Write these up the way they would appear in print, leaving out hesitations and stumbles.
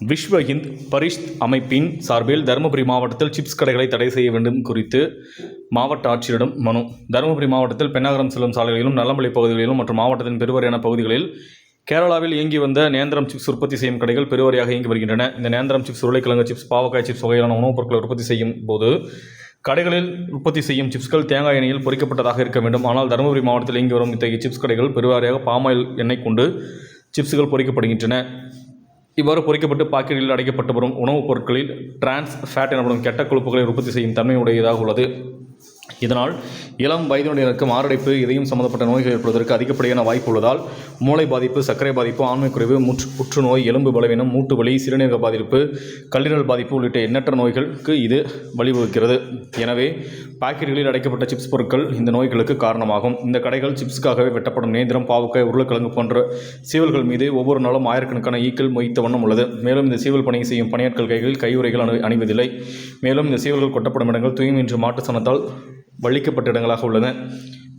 விஸ்வ ஹிந்த் பரிஷத் அமைப்பின் சார்பில் தருமபுரி மாவட்டத்தில் சிப்ஸ் கடைகளை தடை செய்ய வேண்டும் குறித்து மாவட்ட ஆட்சியரிடம் மனு. தருமபுரி மாவட்டத்தில் பெண்ணாகரம் செல்லும் சாலைகளிலும் நல்லமலை பகுதிகளிலும் மற்றும் மாவட்டத்தின் பெருவாரியான பகுதிகளில் கேரளாவில் இயங்கி வந்த நேந்திரம் சிப்ஸ் உற்பத்தி செய்யும் கடைகள் பெருவாரியாக இயங்கி வருகின்றன. இந்த நேந்திரம் சிப்ஸ், உருளைக்கிழங்கு சிப்ஸ், பாவக்காய் சிப்ஸ் வகையிலான உணவுப் பொருட்களை உற்பத்தி செய்யும் போது கடைகளில் உற்பத்தி செய்யும் சிப்ஸ்கள் தேங்காய் எண்ணெயில் பொரிக்கப்பட்டதாக இருக்க வேண்டும். ஆனால் தருமபுரி மாவட்டத்தில் இயங்கி வரும் இத்தகைய சிப்ஸ் கடைகள் பெருவாரியாக பாமாயில் எண்ணெய் கொண்டு சிப்ஸ்கள் பொரிக்கப்படுகின்றன. இவ்வாறு பொரிக்கப்பட்டு பாக்கெட்டில் அடைக்கப்பட்டு வரும் உணவுப் பொருட்களில் டிரான்ஸ் ஃபேட் எனப்படும் கெட்ட கொழுப்புகளை உற்பத்தி செய்யும் தன்மை உடையதாக உள்ளது. இதனால் இளம் வயதினருக்கு மாரடைப்பு, இதயம் சம்பந்தப்பட்ட நோய்கள் ஏற்படுவதற்கு அதிகப்படியான வாய்ப்பு உள்ளதால் மூளை பாதிப்பு, சர்க்கரை பாதிப்பு, ஆண்மை குறைவு, புற்றுநோய், எலும்பு பலவீனம், மூட்டு வலி, சிறுநீரக பாதிப்பு, கல்லீரல் பாதிப்பு உள்ளிட்ட எண்ணற்ற நோய்களுக்கு இது வழிவகுக்கிறது. எனவே பாக்கெட்டுகளில் அடைக்கப்பட்ட சிப்ஸ் பொருட்கள் இந்த நோய்களுக்கு காரணமாகும். இந்த கடைகள் சிப்ஸுக்காகவே வெட்டப்படும் நேந்திரம், பாவக்காய், உருளைக்கிழங்கு போன்ற சீவல்கள் மீது ஒவ்வொரு நாளும் ஆயிரக்கணக்கான ஈக்கள் மொய்த்த வண்ணம் உள்ளது. மேலும் இந்த சீவல் பணியை செய்யும் பணியாட்கள் கைகளில் கையுறைகள் அணிவதில்லை. மேலும் இந்த சீவல்கள் கொட்டப்படும் இடங்கள் தூய்மையின்றி மாட்டு சாணத்தால் வலிக்கப்பட்ட இடங்களாக உள்ளன.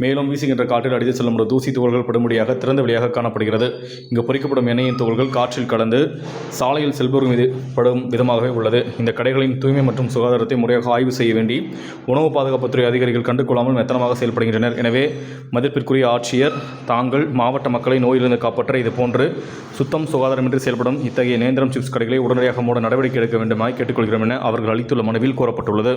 மேலும் வீசுகின்ற காற்றில் அடித்து செல்லும் தூசி துகள்கள் படும்படியாக திறந்த வெளியாக காணப்படுகிறது. இங்கு பொரிக்கப்படும் எண்ணெயின் துகள்கள் காற்றில் கலந்து சாலையில் செல்பவர் மீது படும் விதமாகவே உள்ளது. இந்த கடைகளின் தூய்மை மற்றும் சுகாதாரத்தை முறையாக ஆய்வு செய்ய வேண்டி உணவு பாதுகாப்புத்துறை அதிகாரிகள் கண்டுகொள்ளாமல் மெத்தனமாக செயல்படுகின்றனர். எனவே மதிப்பிற்குரிய ஆட்சியர் தாங்கள் மாவட்ட மக்களை நோயிலிருந்து காப்பாற்ற இதுபோன்று சுத்தம் சுகாதாரமின்றி செயல்படும் இத்தகைய நேந்திரம் சிப்ஸ் கடைகளை உடனடியாக மூட நடவடிக்கை எடுக்க வேண்டுமாய் கேட்டுக்கொள்கிறோம் என அவர்கள் அளித்துள்ள மனுவில் கோரப்பட்டுள்ளது.